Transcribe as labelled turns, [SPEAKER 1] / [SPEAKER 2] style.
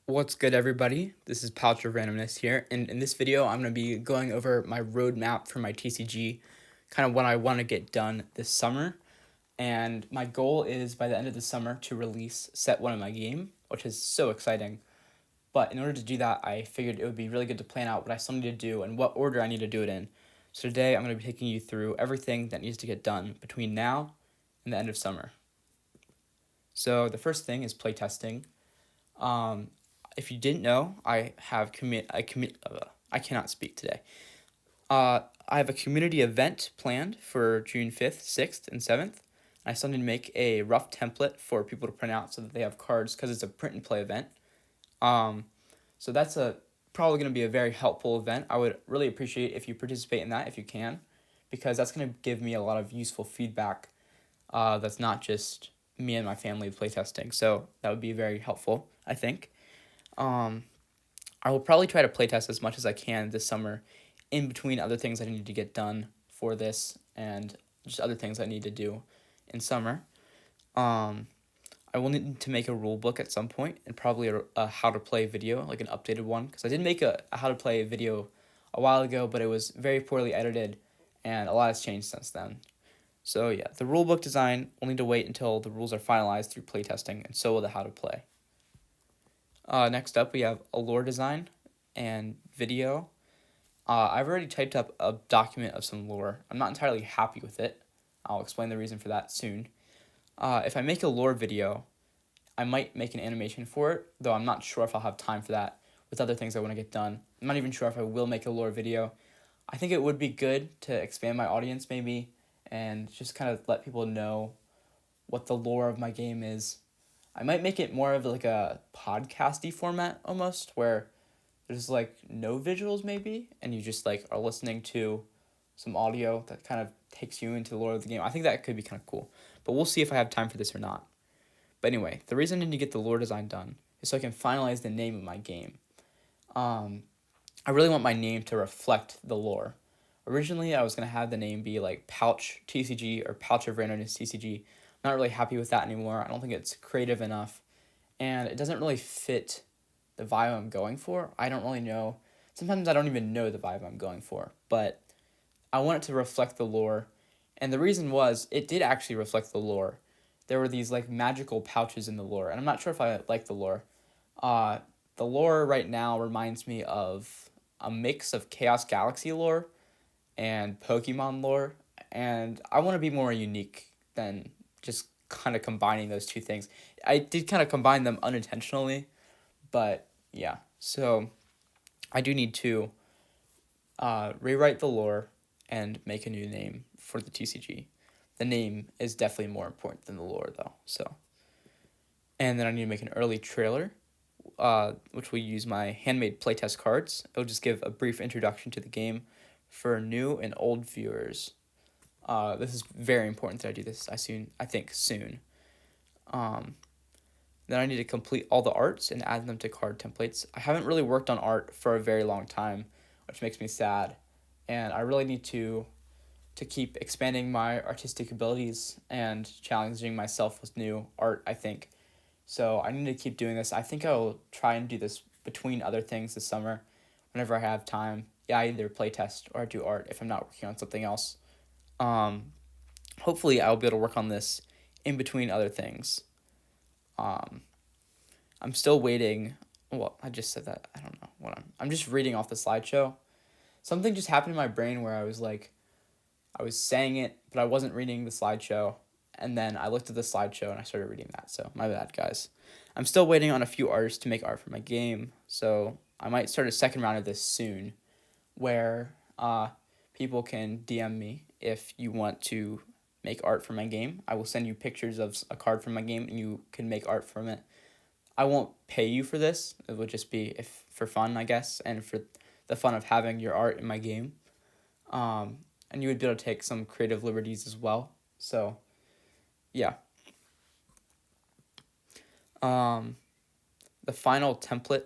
[SPEAKER 1] What's good, everybody? This is Pouch of Randomness here, and in this video I'm going to be going over my roadmap for my TCG, kind of what I want to get done this summer, and my goal is by the end of the summer to release set 1 of my game, which is so exciting. But in order to do that, I figured it would be really good to plan out what I still need to do and what order I need to do it in. So today I'm going to be taking you through everything that needs to get done between now and the end of summer. So the first thing is playtesting. If you didn't know, I cannot speak today. I have a community event planned for June 5th, 6th, and 7th. I still need to make a rough template for people to print out so that they have cards because it's a print and play event. So that's probably going to be a very helpful event. I would really appreciate if you participate in that if you can, because that's going to give me a lot of useful feedback. That's not just me and my family playtesting. So that would be very helpful, I think. I will probably try to playtest as much as I can this summer in between other things I need to get done for this and just other things I need to do in summer. I will need to make a rule book at some point and probably a how to play video, like an updated one, because I did make a how to play video a while ago, but it was very poorly edited and a lot has changed since then. So yeah, the rule book design will need to wait until the rules are finalized through playtesting, and so will the how to play. Next up, we have a lore design and video. I've already typed up a document of some lore. I'm not entirely happy with it. I'll explain the reason for that soon. If I make a lore video, I might make an animation for it, though I'm not sure if I'll have time for that with other things I want to get done. I'm not even sure if I will make a lore video. I think it would be good to expand my audience maybe and just kind of let people know what the lore of my game is. I might make it more of like a podcasty format almost, where there's like no visuals maybe, and you just like are listening to some audio that kind of takes you into the lore of the game. I think that could be kind of cool, but we'll see if I have time for this or not. But anyway, the reason I need to get the lore design done is so I can finalize the name of my game. I really want my name to reflect the lore. Originally, I was going to have the name be like Pouch TCG or Pouch of Randomness TCG. I'm not really happy with that anymore. I don't think it's creative enough, and it doesn't really fit the vibe I'm going for. I don't really know. Sometimes I don't even know the vibe I'm going for, but I want it to reflect the lore. And the reason was it did actually reflect the lore. There were these like magical pouches in the lore, and I'm not sure if I like the lore. The lore right now reminds me of a mix of Chaos Galaxy lore and Pokemon lore, and I want to be more unique than just kind of combining those two things. I did kind of combine them unintentionally, but yeah. So I do need to rewrite the lore and make a new name for the TCG. The name is definitely more important than the lore, though. So, and then I need to make an early trailer, which will use my handmade playtest cards. It'll just give a brief introduction to the game for new and old viewers. This is very important that I do this. I think soon. Then I need to complete all the arts and add them to card templates. I haven't really worked on art for a very long time, which makes me sad, and I really need to keep expanding my artistic abilities and challenging myself with new art, I think. So I need to keep doing this. I think I'll try and do this between other things this summer whenever I have time. Yeah, I either play test or do art if I'm not working on something else. Hopefully I'll be able to work on this in between other things. I'm still waiting. Well, I just said that. I don't know what I'm just reading off the slideshow. Something just happened in my brain where I was saying it, but I wasn't reading the slideshow. And then I looked at the slideshow and I started reading that. So my bad, guys. I'm still waiting on a few artists to make art for my game. So I might start a second round of this soon, where people can DM me if you want to make art for my game. I will send you pictures of a card from my game, and you can make art from it. I won't pay you for this. It would just be if for fun, I guess, and for the fun of having your art in my game. And you would be able to take some creative liberties as well. So, yeah. The final template